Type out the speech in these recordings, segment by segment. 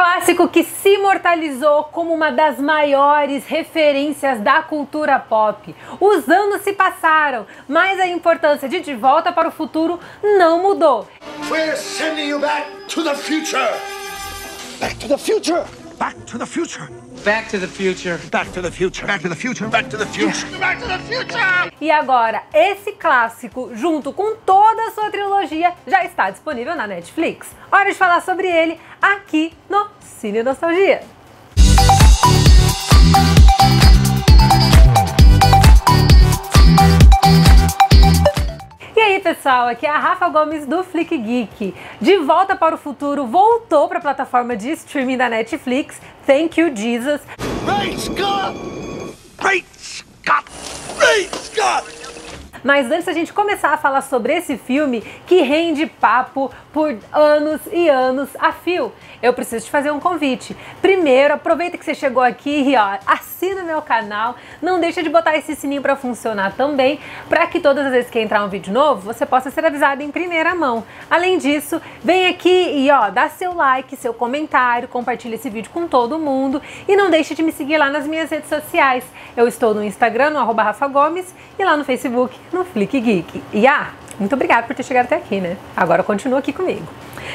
clássico que se imortalizou como uma das maiores referências da cultura pop. Os anos se passaram, mas a importância de Volta para o Futuro não mudou. We're sending you back to the future. Back to the future. Back to the future. Back to the future. Back to the future. Back to the future. Back to the future. Back to the future. E agora, esse clássico, junto com toda a sua trilogia, já está disponível na Netflix. Hora de falar sobre ele aqui no Cine Nostalgia. E aí pessoal, aqui é a Rafa Gomes do Flick Geek. De Volta para o Futuro voltou para a plataforma de streaming da Netflix. Thank you, Jesus. Great Scott! Great Scott! Great Scott! Mas antes da gente começar a falar sobre esse filme que rende papo por anos e anos a fio, eu preciso te fazer um convite. Primeiro, aproveita que você chegou aqui e assina o meu canal, não deixa de botar esse sininho para funcionar também, para que todas as vezes que entrar um vídeo novo, você possa ser avisado em primeira mão. Além disso, vem aqui e dá seu like, seu comentário, compartilha esse vídeo com todo mundo e não deixe de me seguir lá nas minhas redes sociais. Eu estou no Instagram, no @RafaGomes, e lá no Facebook, no Flick Geek. E muito obrigada por ter chegado até aqui, né? Agora continua aqui comigo.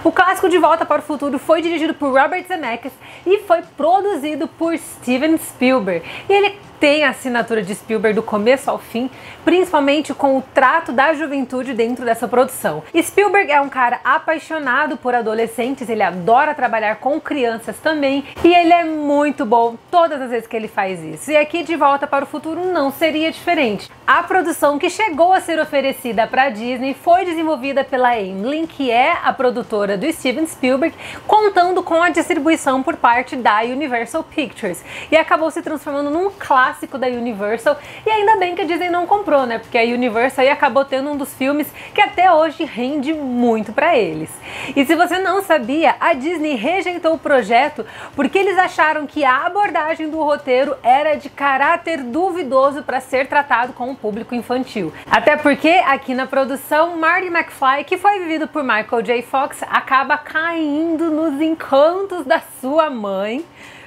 O clássico De Volta para o Futuro foi dirigido por Robert Zemeckis e foi produzido por Steven Spielberg. E ele tem a assinatura de Spielberg do começo ao fim, principalmente com o trato da juventude dentro dessa produção. Spielberg é um cara apaixonado por adolescentes, ele adora trabalhar com crianças também, e ele é muito bom todas as vezes que ele faz isso. E aqui De Volta para o Futuro não seria diferente. A produção que chegou a ser oferecida para a Disney foi desenvolvida pela Amblin, que é a produtora do Steven Spielberg, contando com a distribuição por parte da Universal Pictures, e acabou se transformando num clássico da Universal, e ainda bem que a Disney não comprou, né? Porque a Universal aí acabou tendo um dos filmes que até hoje rende muito para eles. E se você não sabia, a Disney rejeitou o projeto porque eles acharam que a abordagem do roteiro era de caráter duvidoso para ser tratado com o público infantil. Até porque aqui na produção, Marty McFly, que foi vivido por Michael J. Fox, acaba caindo nos encantos da sua mãe.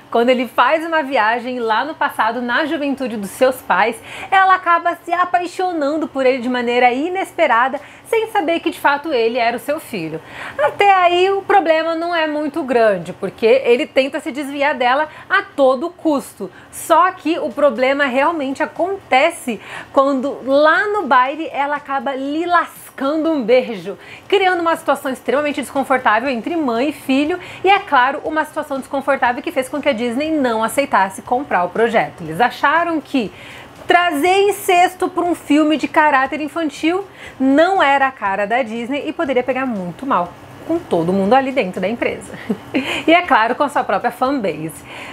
Quando ele faz uma viagem lá no passado, na juventude dos seus pais, ela acaba se apaixonando por ele de maneira inesperada, sem saber que de fato ele era o seu filho. Até aí o problema não é muito grande, porque ele tenta se desviar dela a todo custo. Só que o problema realmente acontece quando lá no baile ela acaba lhe lascando um beijo, criando uma situação extremamente desconfortável entre mãe e filho, e é claro, uma situação desconfortável que fez com que a Disney não aceitasse comprar o projeto. Eles acharam que trazer incesto para um filme de caráter infantil não era a cara da Disney e poderia pegar muito mal com todo mundo ali dentro da empresa. E é claro, com a sua própria fanbase.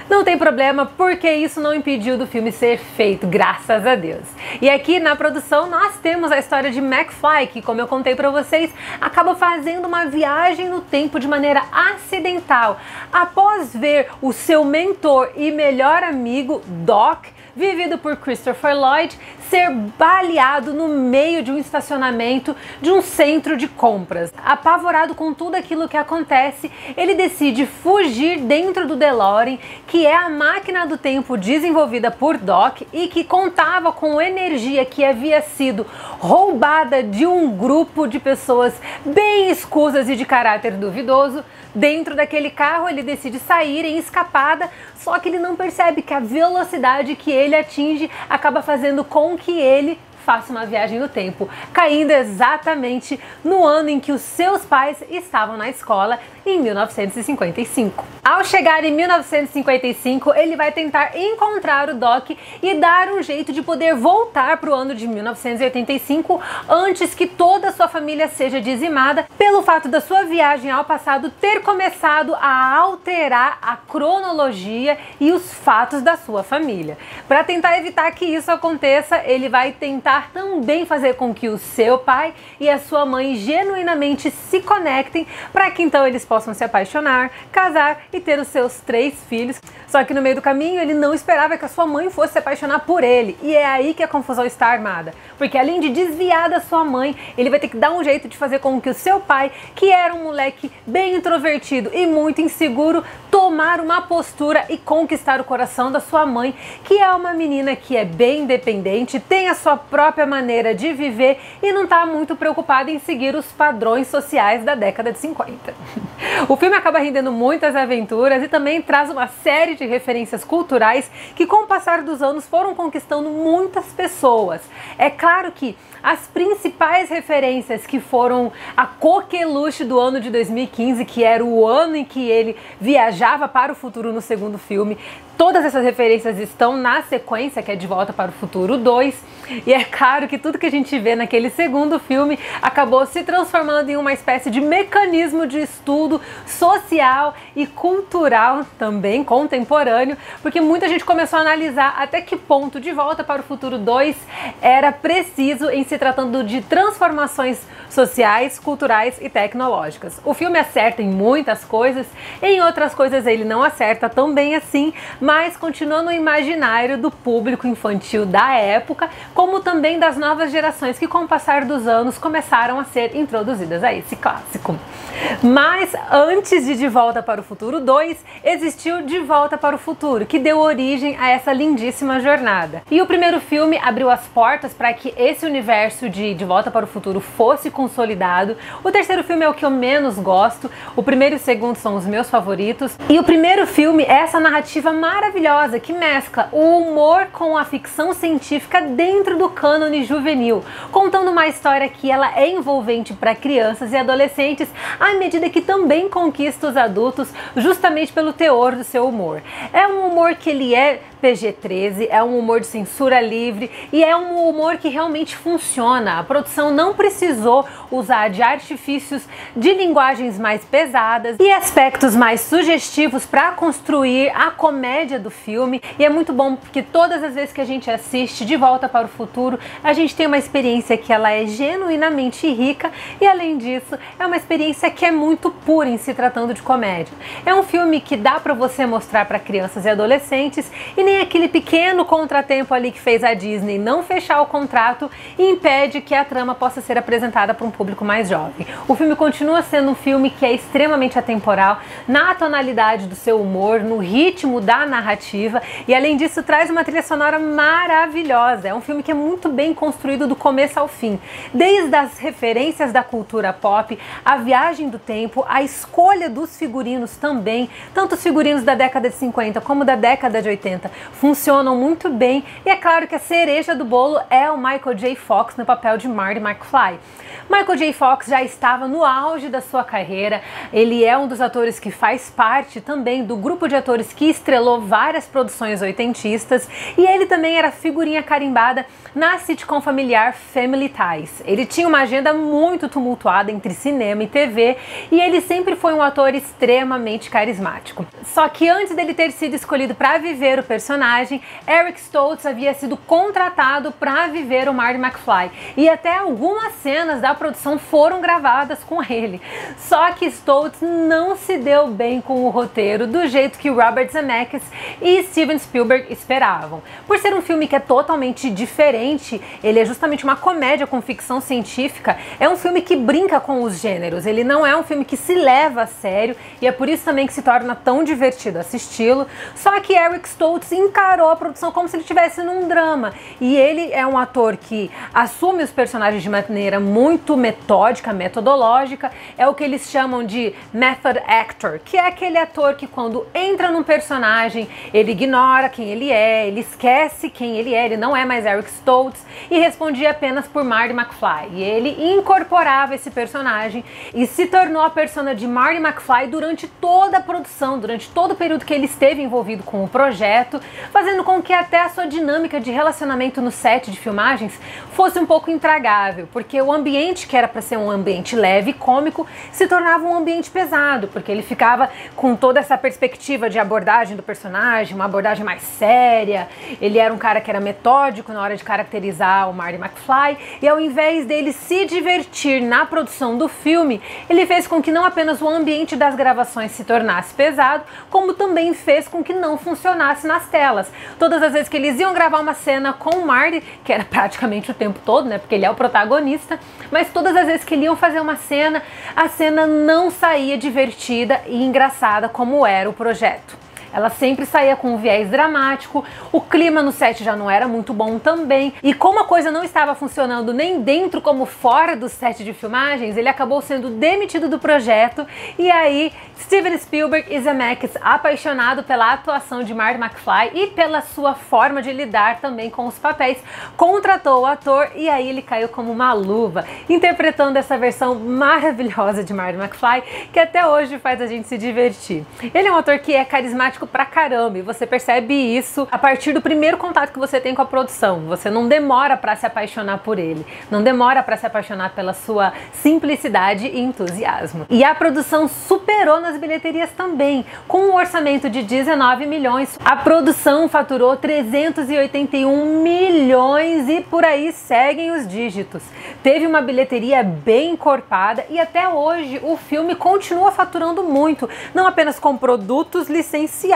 Não tem problema, porque isso não impediu do filme ser feito, graças a Deus. E aqui na produção nós temos a história de McFly, que, como eu contei para vocês, acaba fazendo uma viagem no tempo de maneira acidental, após ver o seu mentor e melhor amigo, Doc, vivido por Christopher Lloyd, ser baleado no meio de um estacionamento de um centro de compras. Apavorado com tudo aquilo que acontece, ele decide fugir dentro do DeLorean, que é a máquina do tempo desenvolvida por Doc e que contava com energia que havia sido roubada de um grupo de pessoas bem escusas e de caráter duvidoso. Dentro daquele carro ele decide sair em escapada, só que ele não percebe que a velocidade que ele atinge acaba fazendo com que ele faça uma viagem no tempo, caindo exatamente no ano em que os seus pais estavam na escola, em 1955. Ao chegar em 1955, ele vai tentar encontrar o Doc e dar um jeito de poder voltar para o ano de 1985 antes que toda a sua família seja dizimada, pelo fato da sua viagem ao passado ter começado a alterar a cronologia e os fatos da sua família. Para tentar evitar que isso aconteça, ele vai tentar também fazer com que o seu pai e a sua mãe genuinamente se conectem, para que então eles possam se apaixonar, casar e ter os seus 3 filhos. Só que no meio do caminho ele não esperava que a sua mãe fosse se apaixonar por ele, e é aí que a confusão está armada, porque além de desviar da sua mãe, ele vai ter que dar um jeito de fazer com que o seu pai, que era um moleque bem introvertido e muito inseguro, tomar uma postura e conquistar o coração da sua mãe, que é uma menina que é bem independente, tem a sua própria maneira de viver e não está muito preocupada em seguir os padrões sociais da década de 50. O filme acaba rendendo muitas aventuras e também traz uma série de referências culturais que, com o passar dos anos, foram conquistando muitas pessoas. É claro que as principais referências que foram a coqueluche do ano de 2015, que era o ano em que ele viajava para o futuro no segundo filme, todas essas referências estão na sequência, que é De Volta para o Futuro 2, e é claro que tudo que a gente vê naquele segundo filme acabou se transformando em uma espécie de mecanismo de estudo social e cultural, também contemporâneo, porque muita gente começou a analisar até que ponto De Volta para o Futuro 2 era preciso em se tratando de transformações sociais, culturais e tecnológicas. O filme acerta em muitas coisas, em outras coisas ele não acerta tão bem assim, mas continua no imaginário do público infantil da época, como também das novas gerações que, com o passar dos anos, começaram a ser introduzidas a esse clássico. Mas antes de Volta para o Futuro 2, existiu De Volta para o Futuro, que deu origem a essa lindíssima jornada. E o primeiro filme abriu as portas para que esse universo de Volta para o Futuro fosse consolidado. O terceiro filme é o que eu menos gosto, o primeiro e o segundo são os meus favoritos. E o primeiro filme é essa narrativa maravilhosa que mescla o humor com a ficção científica dentro do cânone juvenil, contando uma história que ela é envolvente para crianças e adolescentes, à medida que também conquista os adultos, justamente pelo teor do seu humor. É um humor que ele é PG-13, é um humor de censura livre e é um humor que realmente funciona. A produção não precisou usar de artifícios de linguagens mais pesadas e aspectos mais sugestivos para construir a comédia do filme, e é muito bom porque todas as vezes que a gente assiste De Volta para o Futuro, a gente tem uma experiência que ela é genuinamente rica e, além disso, é uma experiência que é muito pura em se tratando de comédia. É um filme que dá para você mostrar para crianças e adolescentes, e nem aquele pequeno contratempo ali que fez a Disney não fechar o contrato impede que a trama possa ser apresentada para um público mais jovem. O filme continua sendo um filme que é extremamente atemporal na tonalidade do seu humor, no ritmo da narrativa, e além disso traz uma trilha sonora maravilhosa. É um filme que é muito bem construído do começo ao fim, desde as referências da cultura pop, a viagem do tempo, a escolha dos figurinos também, tanto os figurinos da década de 50 como da década de 80 funcionam muito bem, e é claro que a cereja do bolo é o Michael J. Fox no papel de Marty McFly. Michael J. Fox já estava no auge da sua carreira, ele é um dos atores que faz parte também do grupo de atores que estrelou várias produções oitentistas, e ele também era figurinha carimbada na sitcom familiar Family Ties. Ele tinha uma agenda muito tumultuada entre cinema e TV, e ele sempre foi um ator extremamente carismático. Só que antes dele ter sido escolhido para viver o personagem, Eric Stoltz havia sido contratado para viver o Marty McFly, e até algumas cenas da produção foram gravadas com ele. Só que Stoltz não se deu bem com o roteiro do jeito que Robert Zemeckis e Steven Spielberg esperavam. Por ser um filme que é totalmente diferente, ele é justamente uma comédia com ficção científica, é um filme que brinca com os gêneros, ele não é um filme que se leva a sério, e é por isso também que se torna tão divertido assisti-lo. Só que Eric Stoltz encarou a produção como se ele estivesse num drama, e ele é um ator que assume os personagens de maneira muito metódica, metodológica, é o que eles chamam de method actor, que é aquele ator que quando entra num personagem, ele ignora quem ele é, ele esquece quem ele é, ele não é mais Eric Stoltz e respondia apenas por Marty McFly, e ele incorporava esse personagem e se tornou a persona de Marty McFly durante toda a produção, durante todo o período que ele esteve envolvido com o projeto, fazendo com que até a sua dinâmica de relacionamento no set de filmagens fosse um pouco intragável, porque o ambiente que era para ser um ambiente leve e cômico se tornava um ambiente pesado, porque ele ficava com toda essa perspectiva de abordagem do personagem, uma abordagem mais séria. Ele era um cara que era metódico na hora de caracterizar o Marty McFly, e ao invés dele se divertir na produção do filme, ele fez com que não apenas o ambiente das gravações se tornasse pesado, como também fez com que não funcionasse nas telas. Todas as vezes que eles iam gravar uma cena com o Marty, que era praticamente o tempo todo, né, porque ele é o protagonista, mas todas as vezes que eles iam fazer uma cena, a cena não saía divertida e engraçada como era o projeto. Ela sempre saía com um viés dramático, o clima no set já não era muito bom também, e como a coisa não estava funcionando nem dentro como fora do set de filmagens, ele acabou sendo demitido do projeto, e aí Steven Spielberg e Zemeckis, apaixonado pela atuação de Marty McFly e pela sua forma de lidar também com os papéis, contratou o ator e aí ele caiu como uma luva, interpretando essa versão maravilhosa de Marty McFly, que até hoje faz a gente se divertir. Ele é um ator que é carismático pra caramba, e você percebe isso a partir do primeiro contato que você tem com a produção. Você não demora pra se apaixonar por ele, não demora pra se apaixonar pela sua simplicidade e entusiasmo. E a produção superou nas bilheterias também, com um orçamento de 19 milhões. A produção faturou 381 milhões e por aí seguem os dígitos. Teve uma bilheteria bem encorpada e até hoje o filme continua faturando muito, não apenas com produtos licenciados,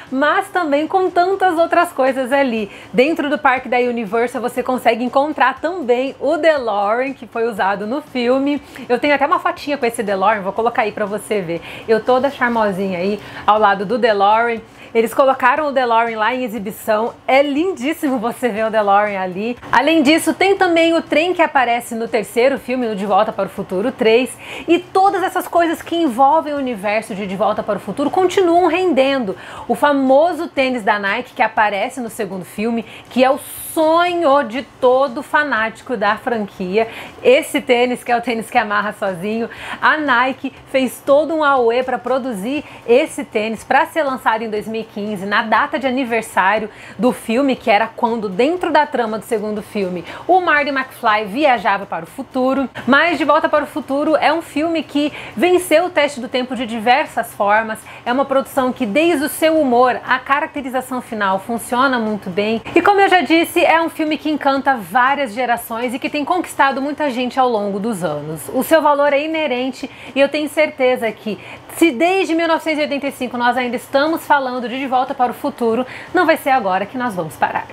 mas também com tantas outras coisas ali. Dentro do parque da Universal você consegue encontrar também o DeLorean, que foi usado no filme. Eu tenho até uma fotinha com esse DeLorean, vou colocar aí pra você ver. Eu toda charmosinha aí ao lado do DeLorean. Eles colocaram o DeLorean lá em exibição, é lindíssimo você ver o DeLorean ali. Além disso, tem também o trem que aparece no terceiro filme, no De Volta para o Futuro 3, e todas essas coisas que envolvem o universo de Volta para o Futuro continuam rendendo. O famoso tênis da Nike que aparece no segundo filme, que é o sonho de todo fanático da franquia. Esse tênis, que é o tênis que amarra sozinho, a Nike fez todo um auê para produzir esse tênis para ser lançado em 2015, na data de aniversário do filme, que era quando, dentro da trama do segundo filme, o Marty McFly viajava para o futuro. Mas De Volta para o Futuro é um filme que venceu o teste do tempo de diversas formas, é uma produção que desde o seu humor, a caracterização final funciona muito bem, e como eu já disse, é um filme que encanta várias gerações e que tem conquistado muita gente ao longo dos anos. O seu valor é inerente e eu tenho certeza que, se desde 1985 nós ainda estamos falando de Volta para o Futuro, não vai ser agora que nós vamos parar.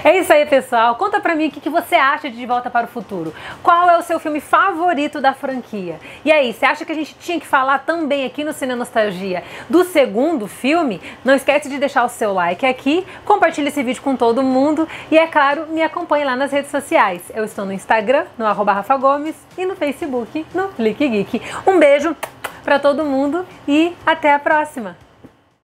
É isso aí, pessoal. Conta pra mim o que você acha de Volta para o Futuro. Qual é o seu filme favorito da franquia? E aí, você acha que a gente tinha que falar também aqui no Cine Nostalgia do segundo filme? Não esquece de deixar o seu like aqui, compartilhe esse vídeo com todo mundo e, é claro, me acompanhe lá nas redes sociais. Eu estou no Instagram, no @RafaGomes, e no Facebook, no Flick Geek. Um beijo pra todo mundo e até a próxima!